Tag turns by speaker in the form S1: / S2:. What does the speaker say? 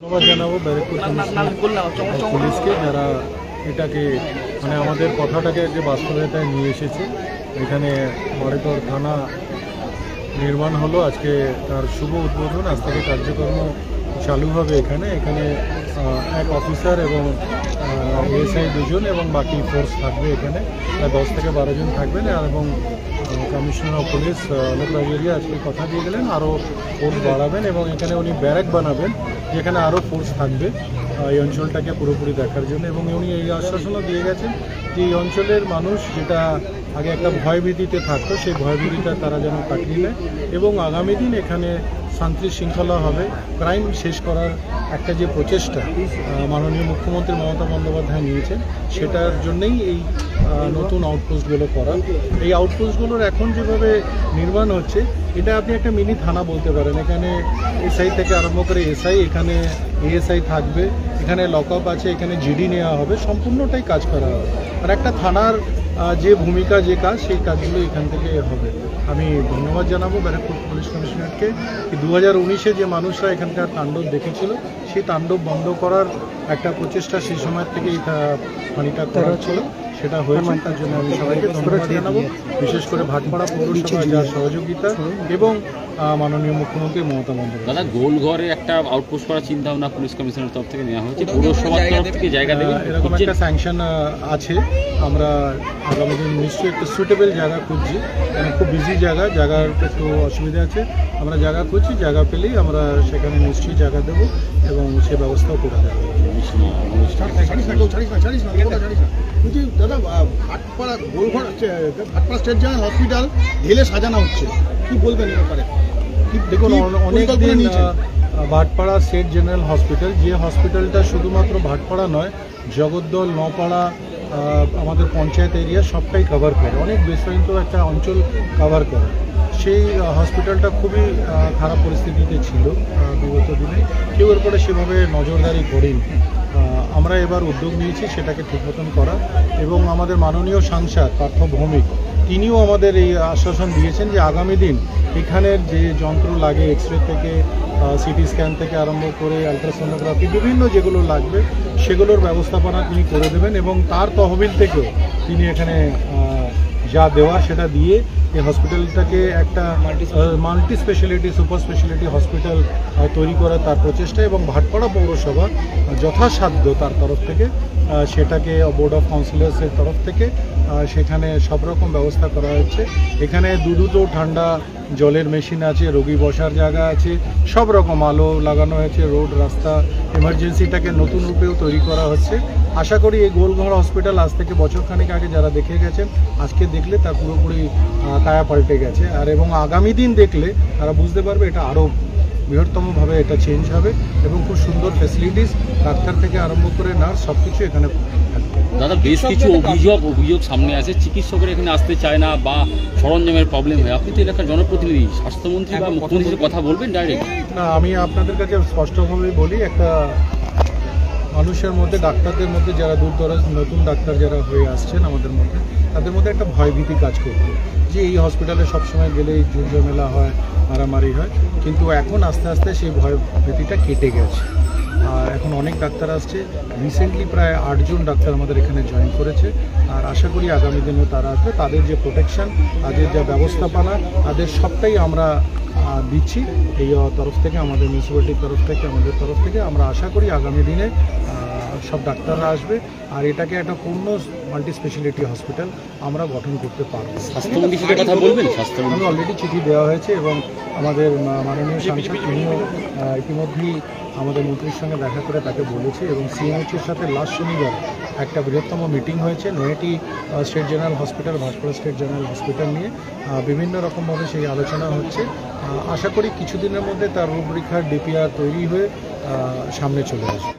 S1: ধন্যবাদ জানাবো ব্যারাকপুর পুলিশকে, যারা এটাকে মানে আমাদের কথাটাকে যে বাস্তবতায় নিয়ে এসেছে। এখানে বড়তর থানা নির্মাণ হলো, আজকে তার শুভ উদ্বোধন। আজ থেকে কার্যক্রম চালু হবে। এখানে এক অফিসার এবং এএসআই 2 জন এবং বাকি ফোর্স থাকবে। এখানে 10 থেকে 12 জন থাকবেন এবং কমিশনার অফ পুলিশ অলোক রাজেরিয়া আজকে কথা দিয়ে গেলেন আরও ফোর্স বাড়াবেন এবং এখানে উনি ব্যারাক বানাবেন যেখানে আরও ফোর্স থাকবে এই অঞ্চলটাকে পুরোপুরি দেখার জন্য। এবং উনি এই আশ্বাসনও দিয়ে গেছেন যে এই অঞ্চলের মানুষ যেটা আগে একটা ভয়ভীতিতে থাকতো সেই ভয়ভীতিটা তারা যেন কাটিয়ে নেয় এবং আগামী দিন এখানে শান্তি শৃঙ্খলা হবে। ক্রাইম শেষ করার একটা যে প্রচেষ্টা মাননীয় মুখ্যমন্ত্রী মমতা বন্দ্যোপাধ্যায় নিয়েছেন, সেটার জন্যই এই নতুন আউটপোস্টগুলো করা। এই আউটপোস্টগুলোর এখন যেভাবে নির্মাণ হচ্ছে, এটা আপনি একটা মিনি থানা বলতে পারেন। এখানে এসআই থেকে আরম্ভ করে এসআই, এখানে এএসআই থাকবে, এখানে লকআপ আছে, এখানে জিডি নেওয়া হবে, সম্পূর্ণটাই কাজ করা হবে। আর একটা থানার যে ভূমিকা, যে কাজ, সেই কাজগুলো এখান থেকে হবে। আমি ধন্যবাদ জানাবো ব্যারাকপুর পুলিশ কমিশনারকে। 2019-এ যে মানুষরা এখানকার তাণ্ডব দেখেছিল, সেই তাণ্ডব বন্ধ করার একটা প্রচেষ্টা সেই সময় থেকেই ফানিটা করা ছিল, সেটা হয়েছে। তার জন্য আমি সবাইকে ধন্যবাদ জানাবো, বিশেষ করে ভাটপাড়া পৌরসভা যার সহযোগিতা এবং মাননীয় মুখ্যমন্ত্রী মমতা বন্দ্যোপাধ্যায়।
S2: দাদা, গোলঘরে একটা আউটপোস্ট করার চিন্তা ভাবনা পুলিশ কমিশনের তরফ থেকে নেওয়া হয়েছে, পৌরসভার তরফ থেকে জায়গা দেবে,
S1: এরকম একটা স্যাংশন আছে। আমরা আগামী দিন নিশ্চয়ই একটা সুইটেবল জায়গা খুঁজছি, খুব বিজি জায়গার একটু অসুবিধা আছে। আমরা জায়গা খুঁজছি, জায়গা পেলেই আমরা সেখানে নিশ্চয়ই জায়গা দেবো এবং সে ব্যবস্থাও করে দেবো।
S3: দাদা, Bhatpara Golghar Bhatpara state general hospital ঢেলে সাজানো হচ্ছে, কি বলবেন এ ব্যাপারে?
S1: দেখুন, অনেক দিন ভাটপাড়া স্টেট জেনারেল হসপিটাল, যে হসপিটালটা শুধুমাত্র ভাটপাড়া নয়, জগদ্দল, নপাড়া, আমাদের পঞ্চায়েত এরিয়া সবটাই কভার করে, অনেক বিস্তৃত একটা অঞ্চল কভার করে। সেই হসপিটালটা খুবই খারাপ পরিস্থিতিতে ছিল বিগত দিনে, কেউ এর পরে সেভাবে নজরদারি করেনি। আমরা এবার উদ্যোগ নিয়েছি সেটাকে ঠিক মতন করা এবং আমাদের মাননীয় সাংসদ পার্থ ভৌমিক, তিনিও আমাদের এই আশ্বাসন দিয়েছেন যে আগামী দিন এখানের যে যন্ত্র লাগে, এক্সরে থেকে সিটি স্ক্যান থেকে আরম্ভ করে আলট্রাসোনোগ্রাফি বিভিন্ন যেগুলো লাগবে সেগুলোর ব্যবস্থাপনা তিনি করে দেবেন এবং তার তহবিল থেকেও তিনি এখানে যা দেওয়া সেটা দিয়ে এই হসপিটালটাকে একটা multi speciality, super speciality hospital তৈরি করার তার প্রচেষ্টা এবং ভাটপাড়া পৌরসভা যথাসাধ্য তার তরফ থেকে সেটাকে বোর্ড অফ কাউন্সিলর্সের তরফ থেকে সেখানে সব রকম ব্যবস্থা করা হচ্ছে। এখানে দুটো ঠান্ডা জলের মেশিন আছে, রোগী বসার জায়গা আছে, সব রকম আলো লাগানো হয়েছে, রোড রাস্তা, এমার্জেন্সিটাকে নতুন রূপেও তৈরি করা হচ্ছে। আশা করি এই গোলঘর হসপিটাল আজ থেকে বছরখানেক আগে যারা দেখে গেছেন, আজকে দেখলে তার পুরোপুরি কায়া পাল্টে গেছে। আর এবং আগামী দিন দেখলে তারা বুঝতে পারবে এটা আরও বৃহত্তমভাবে এটা চেঞ্জ হবে এবং খুব সুন্দর ফ্যাসিলিটিস, ডাক্তার থেকে আরম্ভ করে নার্স সব কিছু এখানে থাকবে।
S2: দাদা, বেশ কিছু অভিযোগ সামনে আসে, চিকিৎসকের এখানে আসতে চায় না বা সরঞ্জামের প্রবলেম হয়। আপনি তো এলাকার জনপ্রতিনিধি, স্বাস্থ্যমন্ত্রী বা মুখ্যমন্ত্রীর কথা বলবেন ডাইরেক্ট?
S1: না, আমি আপনাদের কাছে স্পষ্টভাবেই বলি, একটা মানুষের মধ্যে, ডাক্তারদের মধ্যে, যারা দূর দরাজ নতুন ডাক্তার যারা হয়ে আসছেন আমাদের মধ্যে, তাদের মধ্যে একটা ভয়ভীতি কাজ করতো যে এই হসপিটালে সবসময় গেলেই ঝুঁঝামেলা হয়, মারামারি হয়। কিন্তু এখন আস্তে আস্তে সেই ভয়ভীতিটা কেটে গেছে। আর এখন অনেক ডাক্তার আসছে, রিসেন্টলি প্রায় 8 জন ডাক্তার আমাদের এখানে জয়েন করেছে। আর আশা করি আগামী দিনে তারা আসবে, তাদের যে প্রোটেকশন, তাদের যা ব্যবস্থাপনা, তাদের সবটাই আমরা দিচ্ছি এই তরফ থেকে, আমাদের মিউনিসিপ্যালিটির তরফ থেকে, আমাদের তরফ থেকে। আমরা আশা করি আগামী দিনে সব ডাক্তাররা আসবে আর এটাকে একটা পূর্ণ মাল্টি স্পেশালিটি হসপিটাল আমরা গঠন করতে পারবো।
S2: স্বাস্থ্যমন্ত্রীর সাথে কথা বলবেন?
S1: আমি অলরেডি চিঠি দেওয়া হয়েছে এবং আমাদের মাননীয় সাংসদ তিনিও ইতিমধ্যেই আমাদের মন্ত্রীর সঙ্গে দেখা করে তাকে বলেছে এবং সিএমএইচের সাথে লাস্ট শনিবার একটা বৃহত্তম মিটিং হয়েছে Naihati state general hospital, Bhatpara state general hospital নিয়ে বিভিন্ন রকমভাবে সেই আলোচনা হচ্ছে। আশা করি কিছুদিনের মধ্যে তার রূপরেখার ডিপিআর তৈরি হয়ে সামনে চলে আসবে।